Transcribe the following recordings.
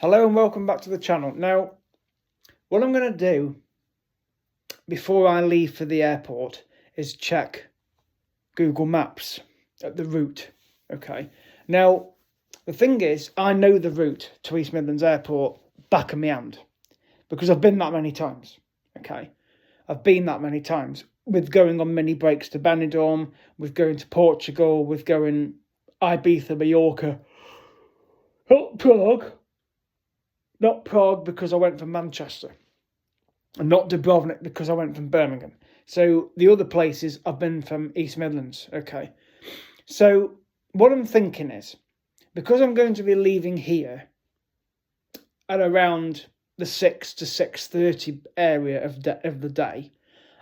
Hello and welcome back to the channel. Now, what I'm going to do before I leave for the airport is check Google Maps at the route. Okay. Now, the thing is, I know the route to East Midlands Airport back of my hand because I've been that many times. Okay. I've been that many times with going on mini breaks to Benidorm, with going to Portugal, with going Ibiza, Mallorca, Prague. Not Prague because I went from Manchester. And not Dubrovnik because I went from Birmingham. So the other places I've been from East Midlands. Okay. So what I'm thinking is, because I'm going to be leaving here at around the 6 to 6:30 area of the day,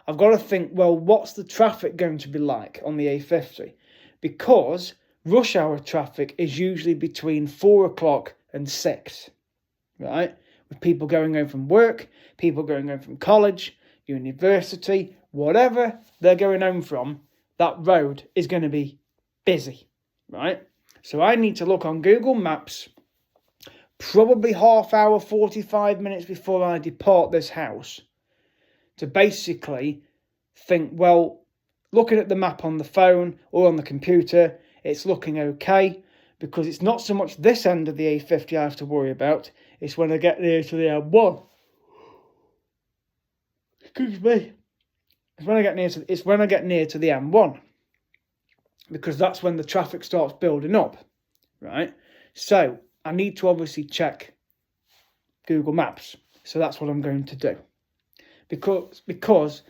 I've got to think, well, what's the traffic going to be like on the A50? Because rush hour traffic is usually between 4 o'clock and 6. Right, with people going home from work, people going home from college, university, whatever they're going home from, that road is going to be busy, right? So I need to look on Google Maps probably half hour, 45 minutes before I depart this house to basically think, well, looking at the map on the phone or on the computer, it's looking okay, because it's not so much this end of the A50 I have to worry about. It's when I get near to the M1. Excuse me. It's when I get near to the M1, because that's when the traffic starts building up, right? So I need to obviously check Google Maps. So that's what I'm going to do, because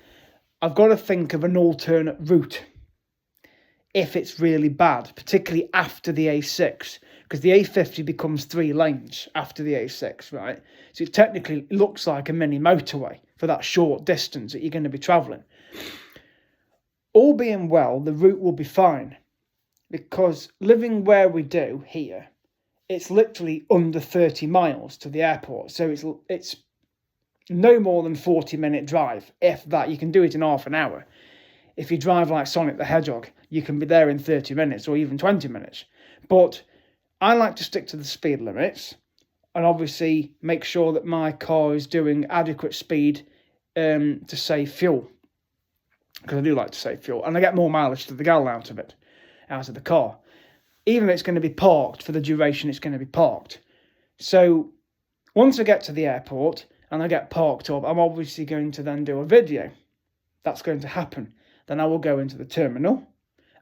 I've got to think of an alternate route if it's really bad, particularly after the A6, because the A50 becomes 3 lanes after the A6, right? So it technically looks like a mini motorway for that short distance that you're going to be travelling. All being well, the route will be fine, because living where we do here, it's literally under 30 miles to the airport. So it's no more than 40-minute drive, if that. You can do it in half an hour. If you drive like Sonic the Hedgehog, you can be there in 30 minutes or even 20 minutes. But I like to stick to the speed limits and obviously make sure that my car is doing adequate speed to save fuel. Because I do like to save fuel. And I get more mileage to the gallon out of the car. Even if it's going to be parked for the duration it's going to be parked. So once I get to the airport and I get parked up, I'm obviously going to then do a video. That's going to happen. Then I will go into the terminal,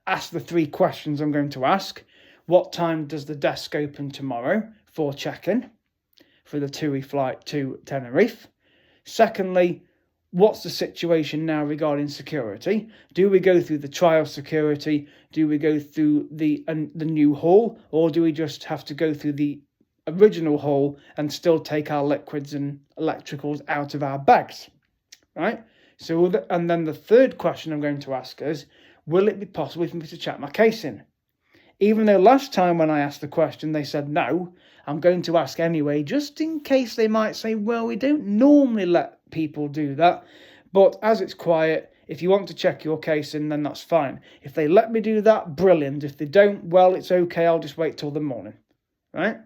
ask the 3 questions I'm going to ask. What time does the desk open tomorrow for check-in for the TUI flight to Tenerife? Secondly, what's the situation now regarding security? Do we go through the trial security? Do we go through the new hall? Or do we just have to go through the original hall and still take our liquids and electricals out of our bags? Right? So, and then the 3rd question I'm going to ask is, will it be possible for me to check my case in? Even though last time when I asked the question, they said no, I'm going to ask anyway, just in case they might say, well, we don't normally let people do that. But as it's quiet, if you want to check your case in, then that's fine. If they let me do that, brilliant. If they don't, well, it's okay. I'll just wait till the morning, right?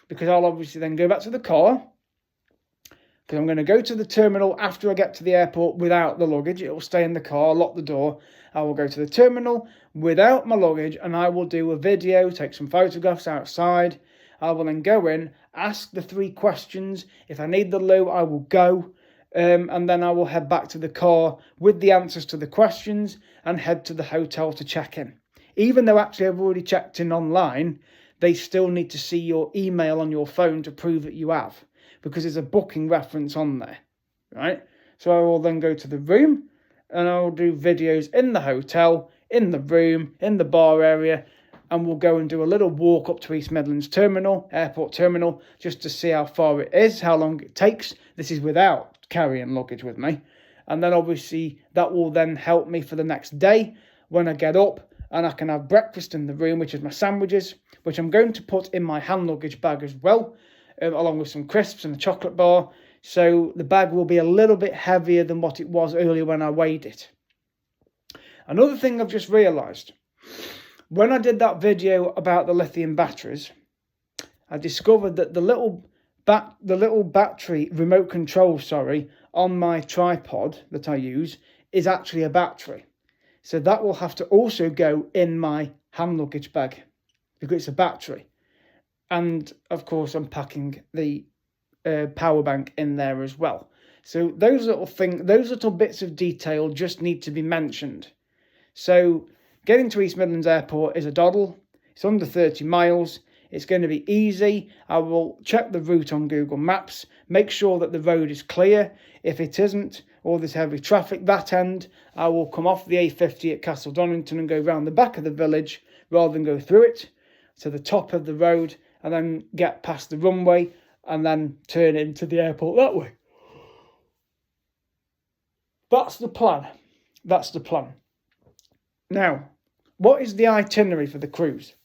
Because I'll obviously then go back to the car, because I'm going to go to the terminal after I get to the airport without the luggage. It will stay in the car, lock the door. I will go to the terminal without my luggage and I will do a video, take some photographs outside. I will then go in, ask the 3 questions. If I need the loo, I will go. And then I will head back to the car with the answers to the questions and head to the hotel to check in. Even though actually I've already checked in online, they still need to see your email on your phone to prove that you have, because there's a booking reference on there, right? So I will then go to the room and I will do videos in the hotel, in the room, in the bar area, and we'll go and do a little walk up to East Midlands Terminal, Airport Terminal, just to see how far it is, how long it takes. This is without carrying luggage with me. And then obviously that will then help me for the next day when I get up and I can have breakfast in the room, which is my sandwiches, which I'm going to put in my hand luggage bag as well, along with some crisps and a chocolate bar. So the bag will be a little bit heavier than what it was earlier when I weighed it. Another thing I've just realised, when I did that video about the lithium batteries, I discovered that the little the little battery remote control, on my tripod that I use is actually a battery. So that will have to also go in my hand luggage bag because it's a battery. And of course, I'm packing the power bank in there as well. So those little bits of detail just need to be mentioned. So getting to East Midlands Airport is a doddle. It's under 30 miles. It's going to be easy. I will check the route on Google Maps, make sure that the road is clear. If it isn't, or there's heavy traffic that end, I will come off the A50 at Castle Donington and go round the back of the village rather than go through it to the top of the road and then get past the runway and then turn into the airport that way. That's the plan. Now, what is the itinerary for the cruise?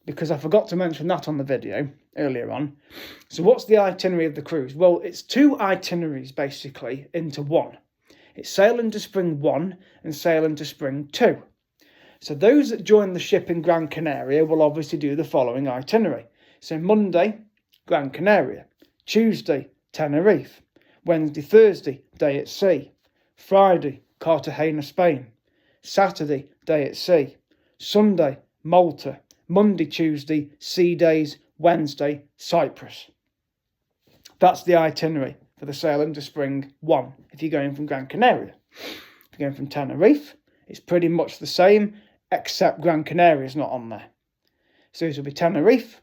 Because I forgot to mention that on the video earlier on. So what's the itinerary of the cruise? Well, it's 2 itineraries basically into one. It's sail into spring 1 and sail into spring 2. So those that join the ship in Gran Canaria will obviously do the following itinerary. So Monday, Gran Canaria. Tuesday, Tenerife. Wednesday, Thursday, day at sea. Friday, Cartagena, Spain. Saturday, day at sea. Sunday, Malta. Monday, Tuesday, sea days. Wednesday, Cyprus. That's the itinerary for the sail into spring 1 if you're going from Gran Canaria. If you're going from Tenerife, it's pretty much the same, except Gran Canaria is not on there. So it will be Tenerife,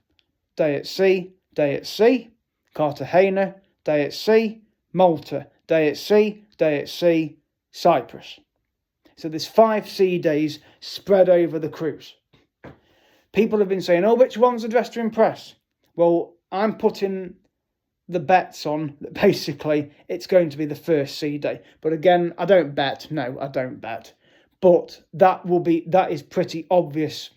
day at sea, Cartagena, day at sea, Malta, day at sea, Cyprus. So there's 5 sea days spread over the cruise. People have been saying, oh, which one's the dress to impress? Well, I'm putting the bets on that basically it's going to be the first sea day. But again, I don't bet. No, I don't bet. But that is pretty obvious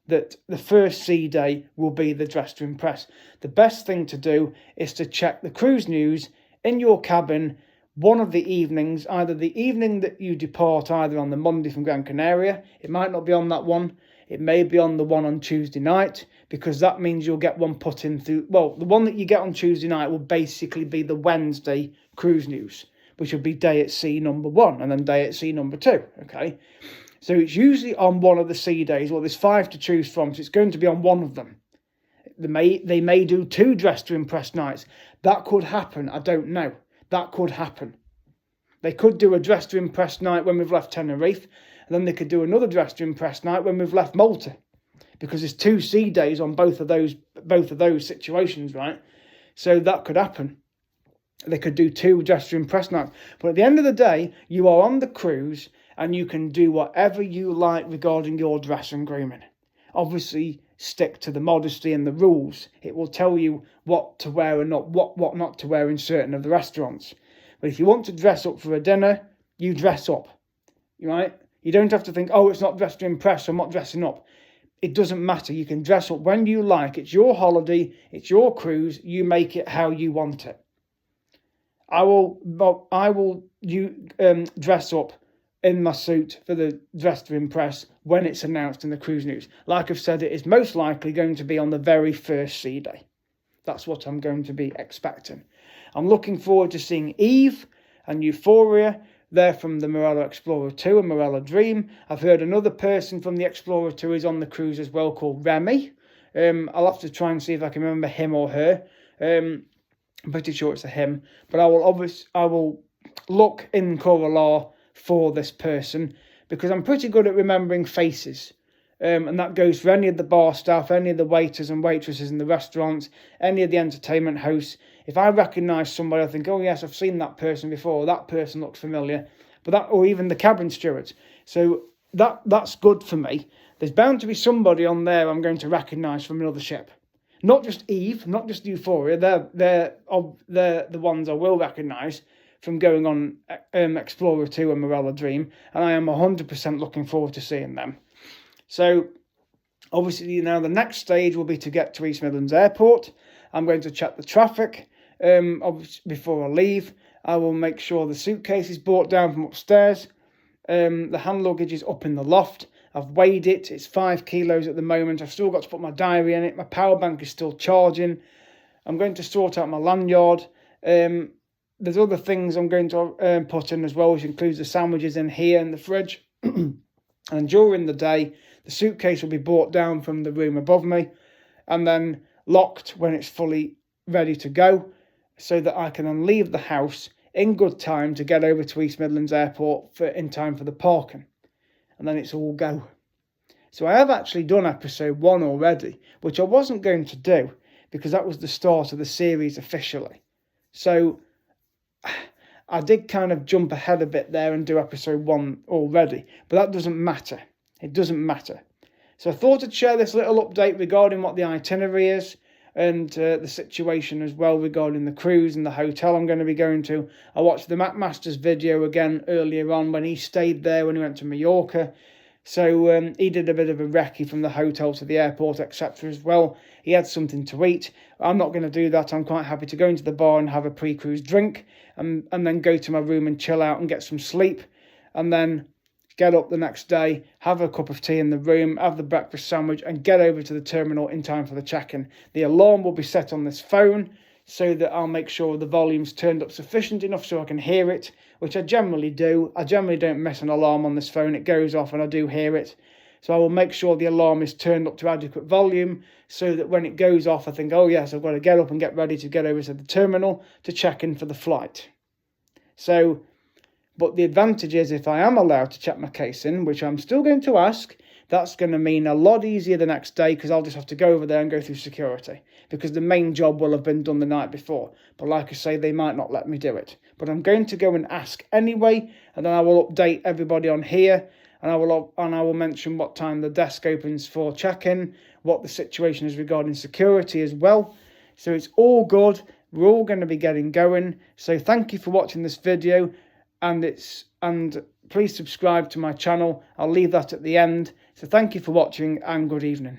that the first sea day will be the dress to impress. The best thing to do is to check the cruise news in your cabin one of the evenings, either the evening that you depart, either on the Monday from Gran Canaria. It might not be on that one. It may be on the one on Tuesday night, because that means you'll get one put in through... Well, the one that you get on Tuesday night will basically be the Wednesday cruise news, which will be day at sea number 1 and then day at sea number 2, okay? So it's usually on one of the sea days. Well, there's 5 to choose from, so it's going to be on one of them. They may do 2 dress to impress nights. That could happen. I don't know. That could happen. They could do a dress to impress night when we've left Tenerife, and then they could do another dress to impress night when we've left Malta, because there's 2 sea days on both of those situations, right? So that could happen. They could do 2 dress to impress nights. But at the end of the day, you are on the cruise and you can do whatever you like regarding your dress and grooming. Obviously, stick to the modesty and the rules. It will tell you what to wear and what not to wear in certain of the restaurants. But if you want to dress up for a dinner, you dress up, right? You don't have to think, oh, it's not dress to impress, so I'm not dressing up. It doesn't matter. You can dress up when you like. It's your holiday. It's your cruise. You make it how you want it. I will dress up in my suit for the dress to impress when it's announced in the cruise news. Like I've said, it is most likely going to be on the very first sea day. That's what I'm going to be expecting. I'm looking forward to seeing Eve and Euphoria. They're from the Marella Explorer 2 and Marella Dream. I've heard another person from the Explorer 2 is on the cruise as well, called Remy. I'll have to try and see if I can remember him or her. I'm pretty sure it's a him. But I will look in Corallar for this person, because I'm pretty good at remembering faces. And that goes for any of the bar staff, any of the waiters and waitresses in the restaurants, any of the entertainment hosts. If I recognise somebody, I think, oh yes, I've seen that person before, that person looks familiar. Or even the cabin stewards. So that's good for me. There's bound to be somebody on there I'm going to recognise from another ship. Not just Eve, not just Euphoria. They're the ones I will recognise from going on Explorer 2 and Marella Dream. And I am 100% looking forward to seeing them. So, obviously, now the next stage will be to get to East Midlands Airport. I'm going to check the traffic before I leave. I will make sure the suitcase is brought down from upstairs. The hand luggage is up in the loft. I've weighed it. It's 5 kilos at the moment. I've still got to put my diary in it. My power bank is still charging. I'm going to sort out my lanyard. There's other things I'm going to put in as well, which includes the sandwiches in here in the fridge. And during the day, the suitcase will be brought down from the room above me and then locked when it's fully ready to go, so that I can then leave the house in good time to get over to East Midlands Airport in time for the parking. And then it's all go. So I have actually done episode 1 already, which I wasn't going to do because that was the start of the series officially. So I did kind of jump ahead a bit there and do episode 1 already, but that doesn't matter. It doesn't matter. So I thought I'd share this little update regarding what the itinerary is and the situation as well regarding the cruise and the hotel I'm going to be going to. I watched the McMaster's video again earlier on when he stayed there when he went to Mallorca. So he did a bit of a recce from the hotel to the airport, etc. as well. He had something to eat. I'm not going to do that. I'm quite happy to go into the bar and have a pre-cruise drink and then go to my room and chill out and get some sleep. And then get up the next day, have a cup of tea in the room, have the breakfast sandwich and get over to the terminal in time for the check-in. The alarm will be set on this phone so that I'll make sure the volume's turned up sufficient enough so I can hear it, which I generally do. I generally don't miss an alarm on this phone. It goes off and I do hear it. So I will make sure the alarm is turned up to adequate volume so that when it goes off, I think, oh yes, I've got to get up and get ready to get over to the terminal to check in for the flight. So, but the advantage is if I am allowed to check my case in, which I'm still going to ask, that's going to mean a lot easier the next day because I'll just have to go over there and go through security because the main job will have been done the night before. But like I say, they might not let me do it. But I'm going to go and ask anyway, and then I will update everybody on here, and I will mention what time the desk opens for check-in, what the situation is regarding security as well. So it's all good. We're all going to be getting going. So thank you for watching this video. And please subscribe to my channel. I'll leave that at the end. So thank you for watching and good evening.